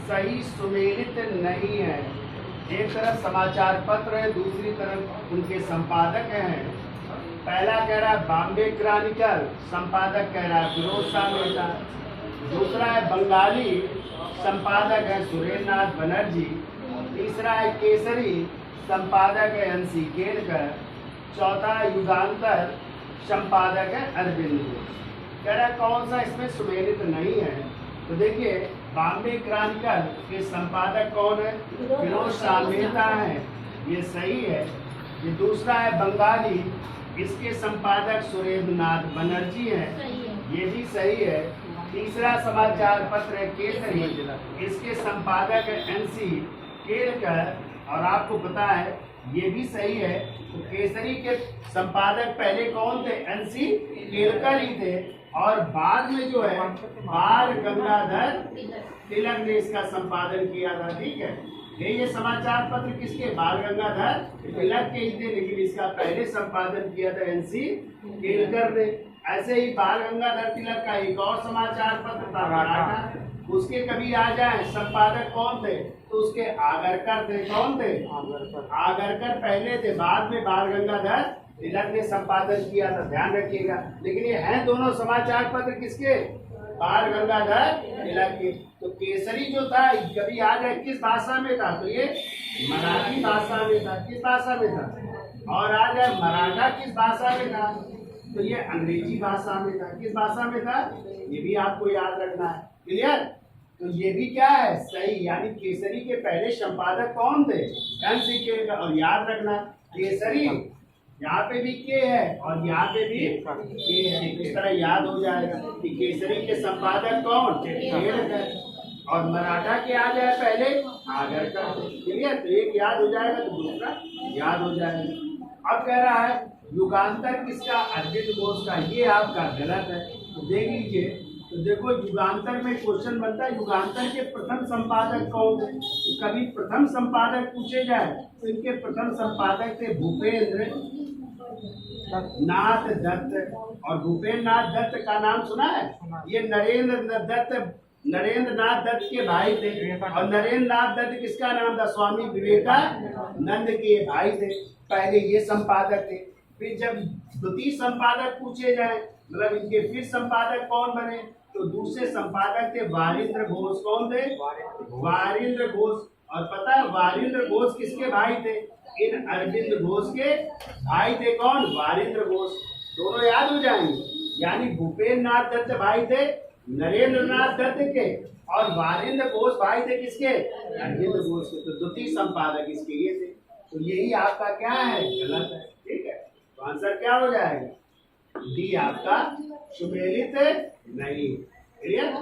सही सुमेलित नहीं है। एक तरफ समाचार पत्र है, दूसरी तरफ उनके संपादक हैं। पहला कह रहा है बॉम्बे क्रॉनिकल, संपादक कह रहा है फिरोज मेहता। दूसरा है बंगाली, संपादक है सुरेंद्र नाथ बनर्जी। तीसरा है केसरी, संपादक है NC केलकर। चौथा है युगांतर, संपादक है अरविंद घोष। कह रहा है कौन सा इसमें सुमेलित नहीं है। तो देखिए बॉम्बे क्रॉनिकल के संपादक कौन है? फिरोज मेहता है, ये सही है। ये दूसरा है बंगाली, इसके संपादक सुरेंद्र नाथ बनर्जी हैं, ये भी सही है। तीसरा समाचार पत्र है केसरी, इसके संपादक है NC केलकर, और आपको पता है ये भी सही है। तो केसरी के संपादक पहले कौन थे? NC केलकर ही थे, और बाद में जो है बाल गंगाधर तिलक ने इसका संपादन किया था। ठीक है, ये समाचार पत्र किसके? बाल गंगाधर तिलक के ही थे, लेकिन इसका पहले संपादन किया था NC केलकर ने। ऐसे ही बाल गंगाधर तिलक का एक और समाचार पत्र था मराठा, उसके कभी आ जाए संपादक कौन थे? तो उसके आगरकर थे। कौन थे? आगरकर पहले थे, बाद में बाल गंगाधर तिलक ने संपादन किया था, ध्यान रखिएगा। लेकिन ये हैं दोनों समाचार पत्र किसके? बाल गंगाधर तिलक के। तो केसरी जो था कभी आ जाए किस भाषा में था? तो ये मराठी भाषा में था। किस भाषा में था? और आ जाए मराठा किस भाषा में था? तो ये अंग्रेजी भाषा में था। किस भाषा में था? ये भी आपको याद रखना है। क्लियर? तो ये भी क्या है? सही। यानी केसरी के पहले संपादक कौन थे? NC केलकर। और याद रखना केसरी यहाँ पे भी के है और यहाँ पे भी के है, इस तरह याद हो जाएगा कि केसरी के संपादक कौन? केलकर। और मराठा के आ जाए पहले आगरकर। क्लियर? तो एक याद हो जाएगा तो दूसरा याद हो जाएगा। अब कह रहा है युगांतर किसका? अरविंद घोष का। ये आपका गलत है, तो देख लीजिए। तो देखो युगांतर में क्वेश्चन बनता है युगांतर के प्रथम संपादक कौन थे? तो कभी प्रथम संपादक पूछे जाए तो इनके प्रथम संपादक थे भूपेंद्र नाथ दत्त। और भूपेंद्र नाथ दत्त का नाम सुना है? ये नरेंद्र नाथ दत्त के भाई थे। और नरेंद्र नाथ दत्त किसका नाम था? स्वामी विवेकानंद के भाई थे। पहले ये संपादक थे। फिर जब द्वितीय संपादक पूछे जाए, मतलब इनके फिर संपादक कौन बने? तो दूसरे संपादक थे वारिंद्र घोष। कौन थे? वारिंद्र घोष। और पता है वारिंद्र घोष किसके भाई थे? इन अरविंद घोष के भाई थे। कौन? वारिंद्र घोष। दोनों याद हो जाएंगे। यानी भूपेंद्र नाथ दत्त भाई थे नरेंद्र नाथ दत्त के, और वारिंद्र घोष भाई थे किसके? अरविंद घोष के। तो द्वितीय संपादक इसके ये थे। तो यही आपका क्या है? गलत है। ठीक है, तो आंसर क्या हो जाएगा? डी आपका सुमेलित नहीं। क्लियर?